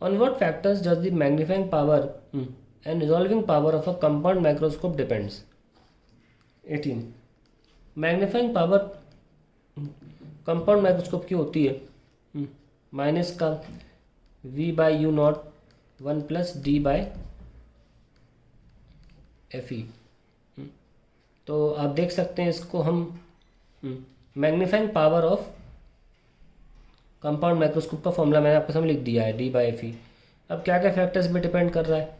On what factors does the magnifying power and resolving power of a compound microscope depends? 18. Magnifying power compound microscope की होती है minus का V/U0 1 + D/Fe। तो आप देख सकते हैं इसको हम magnifying power of compound microscope का फॉर्मूला मैंने आपको सामने लिख दिया है D/Fe। अब क्या क्या फैक्टर्स पे डिपेंड कर रहा है,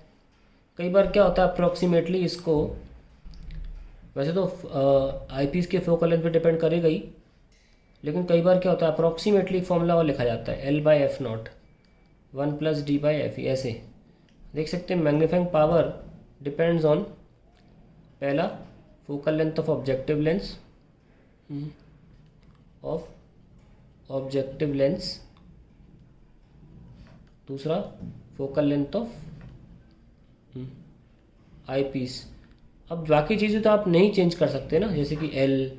कई बार क्या होता है अप्रॉक्सीमेटली इसको, वैसे तो आईपीस के फोकल लेंथ पे डिपेंड करेगा ही, लेकिन कई बार क्या होता है अप्रॉक्सीमेटली फॉर्मूला और लिखा जाता है L/F0 1 + D/Fe। ऐसे देख सकते हैं मैग्नीफाइंग पावर डिपेंड्स ऑन पहला focal length of objective lens दूसरा फोकल लेंथ ऑफ आईपीस। अब बाकी चीज़ें तो आप नहीं चेंज कर सकते ना, जैसे कि L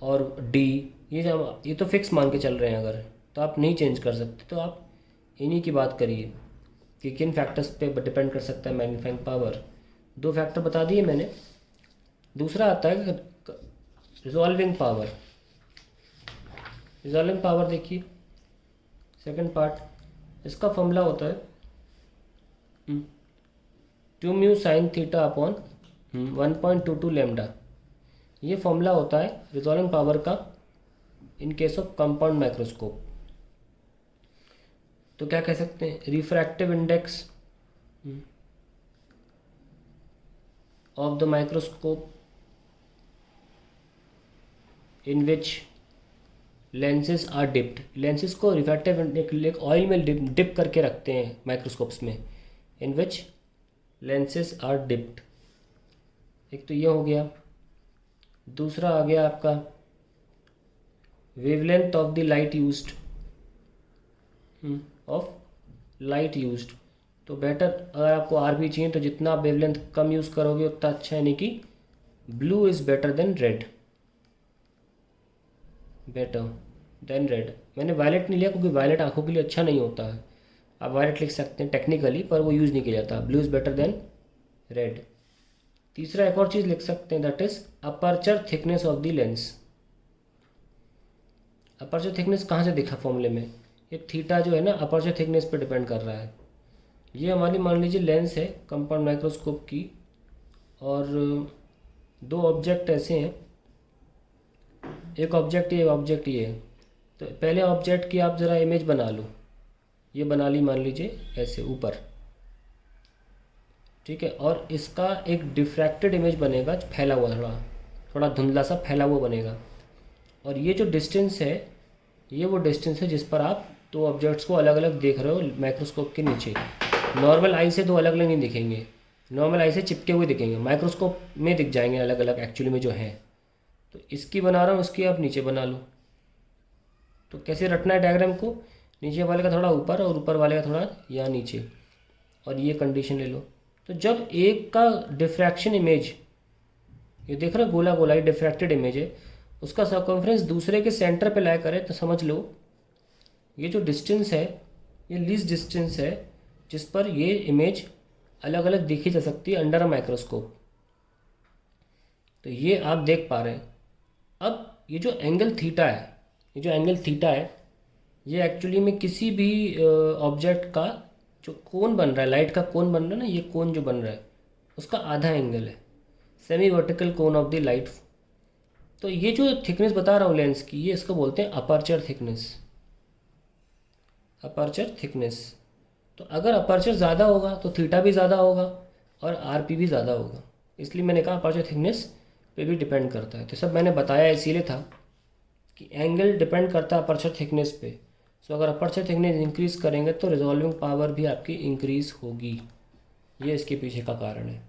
और D, ये तो फिक्स मान के चल रहे हैं अगर, तो आप नहीं चेंज कर सकते। तो आप इन्हीं की बात करिए कि किन फैक्टर्स पे डिपेंड कर सकता है मैग्नीफाइंग पावर। 2 फैक्टर बता दिए मैंने। दूसरा आता है रिजॉल्विंग पावर। रिजॉल्विंग पावर देखिए सेकंड पार्ट, इसका फॉर्मूला होता है 2μ sin थीटा अपॉन 1.22 लैम्डा। ये फॉर्मूला होता है रिजॉल्विंग पावर का in case of compound microscope. तो क्या कह सकते हैं, refractive index of the microscope in which lenses are dipped. Lenses को रिफ्रैक्टिव इंडेक्स ऑयल में डिप करके रखते हैं माइक्रोस्कोप्स में, in which lenses are dipped. एक तो ये हो गया। दूसरा आ गया आपका wavelength of the light used, तो बेटर अगर आपको आरबी चाहिए तो जितना आप वेवलेंथ कम यूज़ करोगे उतना अच्छा, यानी कि blue is better than red. मैंने वायलेट नहीं लिया क्योंकि वायलेट आंखों के लिए अच्छा नहीं होता है। आप वायलेट लिख सकते हैं टेक्निकली, पर वो यूज़ नहीं किया जाता। Blue is better than red. तीसरा एक और चीज़ लिख सकते हैं, that is aperture thickness of the lens. Aperture thickness कहाँ से दिखा फॉर्मूले में, ये थीटा जो है ना अपर्चर थिकनेस पे डिपेंड कर रहा है। ये हमारी मान लीजिए लेंस है कंपाउंड माइक्रोस्कोप की, और 2 ऑब्जेक्ट ऐसे हैं, एक ऑब्जेक्ट ये है। तो पहले ऑब्जेक्ट की आप ज़रा इमेज बना लो, ये बना ली मान लीजिए ऐसे ऊपर, ठीक है। और इसका एक डिफ्रैक्टेड इमेज बनेगा, फैला हुआ थोड़ा धुंधला सा फैला हुआ बनेगा। और ये जो डिस्टेंस है, ये वो डिस्टेंस है जिस पर आप 2 ऑब्जेक्ट्स को अलग अलग देख रहे हो माइक्रोस्कोप के नीचे। नॉर्मल आई से 2 अलग अलग नहीं दिखेंगे, नॉर्मल आई से चिपके हुए दिखेंगे, माइक्रोस्कोप में दिख जाएंगे अलग अलग एक्चुअली में जो हैं। तो इसकी बना रहा हूँ, इसकी आप नीचे बना लो। तो कैसे रटना है डायग्राम को, नीचे वाले का थोड़ा ऊपर और ऊपर वाले का थोड़ा यहाँ नीचे, और ये कंडीशन ले लो। तो जब एक का डिफ्रैक्शन इमेज, ये देख रहे हो गोला गोला, ये डिफ्रैक्टेड इमेज है, उसका सर्कमफ्रेंस दूसरे के सेंटर पे लाया करे, तो समझ लो ये जो डिस्टेंस है ये लीस्ट डिस्टेंस है जिस पर ये इमेज अलग अलग देखी जा सकती है अंडर अ माइक्रोस्कोप। तो ये आप देख पा रहे हैं। अब ये जो एंगल थीटा है, ये एक्चुअली में किसी भी ऑब्जेक्ट का जो कोन बन रहा है, लाइट का कोन बन रहा है ना, ये कोन जो बन रहा है उसका आधा एंगल है, semi vertical cone of the light. तो ये जो थिकनेस बता रहा हूँ लेंस की, ये इसको बोलते हैं अपर्चर थिकनेस। तो अगर अपर्चर ज़्यादा होगा तो थीटा भी ज़्यादा होगा और आरपी भी ज़्यादा होगा, इसलिए मैंने कहा अपर्चर थिकनेस पे भी डिपेंड करता है। तो सब मैंने बताया इसीलिए था कि एंगल डिपेंड करता है अपर्चर थिकनेस पे। सो अगर अपर्चर थिकनेस इंक्रीज़ करेंगे तो रिजॉल्विंग पावर भी आपकी इंक्रीज़ होगी। ये इसके पीछे का कारण है।